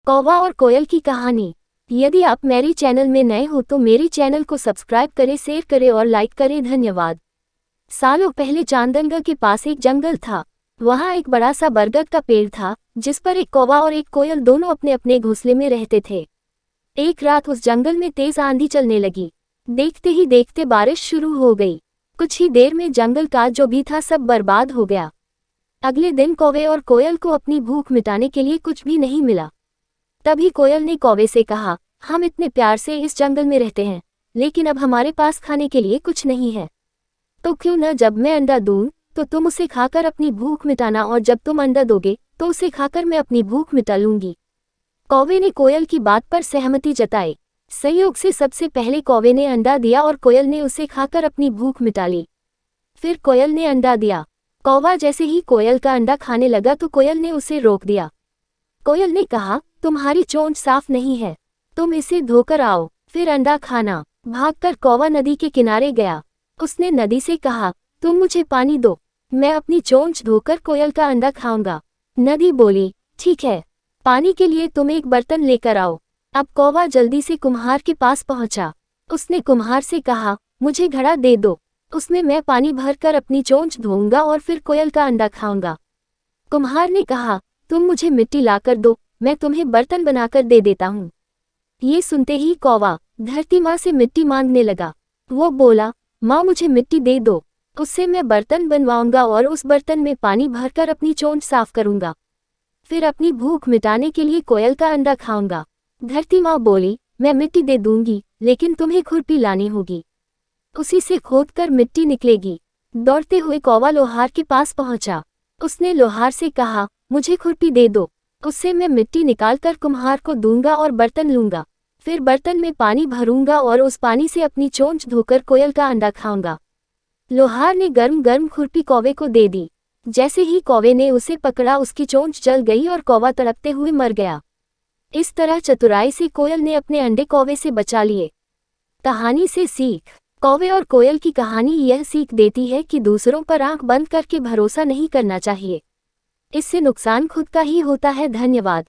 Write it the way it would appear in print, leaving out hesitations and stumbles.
कौवा और कोयल की कहानी। यदि आप मेरे चैनल में नए हो तो मेरे चैनल को सब्सक्राइब करें, शेयर करें और लाइक करें। धन्यवाद। सालों पहले चांदंगा के पास एक जंगल था। वहाँ एक बड़ा सा बरगद का पेड़ था जिस पर एक कौवा और एक कोयल दोनों अपने अपने घोंसले में रहते थे। एक रात उस जंगल में तेज आंधी चलने लगी। देखते ही देखते बारिश शुरू हो गई। कुछ ही देर में जंगल का जो भी था सब बर्बाद हो गया। अगले दिन कौवे और कोयल को अपनी भूख मिटाने के लिए कुछ भी नहीं मिला। तभी कोयल ने कौवे से कहा, हम इतने प्यार से इस जंगल में रहते हैं, लेकिन अब हमारे पास खाने के लिए कुछ नहीं है। तो क्यों न जब मैं अंडा दूं तो तुम उसे खाकर अपनी भूख मिटाना, और जब तुम अंडा दोगे तो उसे खाकर मैं अपनी भूख मिटा लूंगी। कौवे ने कोयल की बात पर सहमति जताई। संयोग से सबसे पहले कौवे ने अंडा दिया और कोयल ने उसे खाकर अपनी भूख मिटा ली। फिर कोयल ने अंडा दिया। कौवा जैसे ही कोयल का अंडा खाने लगा तो कोयल ने उसे रोक दिया। कोयल ने कहा, तुम्हारी चोंच साफ नहीं है, तुम इसे धोकर आओ, फिर अंडा खाना। भागकर कौवा नदी के किनारे गया। उसने नदी से कहा, तुम मुझे पानी दो, मैं अपनी चोंच धोकर कोयल का अंडा खाऊंगा। नदी बोली, ठीक है, पानी के लिए तुम एक बर्तन लेकर आओ। अब कौवा जल्दी से कुम्हार के पास पहुंचा। उसने कुम्हार से कहा, मुझे घड़ा दे दो, उसमें मैं पानी भरकर अपनी चोंच धोऊंगा और फिर कोयल का अंडा खाऊंगा। कुम्हार ने कहा, तुम मुझे मिट्टी लाकर दो, मैं तुम्हें बर्तन बनाकर दे देता हूँ। ये सुनते ही कौवा धरती माँ से मिट्टी मांगने लगा। वो बोला, माँ मुझे मिट्टी दे दो, उससे मैं बर्तन बनवाऊंगा और उस बर्तन में पानी भरकर अपनी चोंच साफ करूंगा, फिर अपनी भूख मिटाने के लिए कोयल का अंडा खाऊंगा। धरती माँ बोली, मैं मिट्टी दे दूंगी, लेकिन तुम्हें खुरपी लानी होगी, उसी से खोदकर मिट्टी निकलेगी। दौड़ते हुए कौवा लोहार के पास पहुंचा। उसने लोहार से कहा, मुझे खुरपी दे दो, उससे मैं मिट्टी निकालकर कुम्हार को दूंगा और बर्तन लूंगा, फिर बर्तन में पानी भरूंगा और उस पानी से अपनी चोंच धोकर कोयल का अंडा खाऊंगा। लोहार ने गर्म गर्म खुरपी कौवे को दे दी। जैसे ही कौवे ने उसे पकड़ा उसकी चोंच जल गई और कौवा तड़पते हुए मर गया। इस तरह चतुराई से कोयल ने अपने अंडे कौवे से बचा लिए। कहानी से सीख। कौवे और कोयल की कहानी यह सीख देती है कि दूसरों पर आंख बंद करके भरोसा नहीं करना चाहिए, इससे नुकसान खुद का ही होता है। धन्यवाद।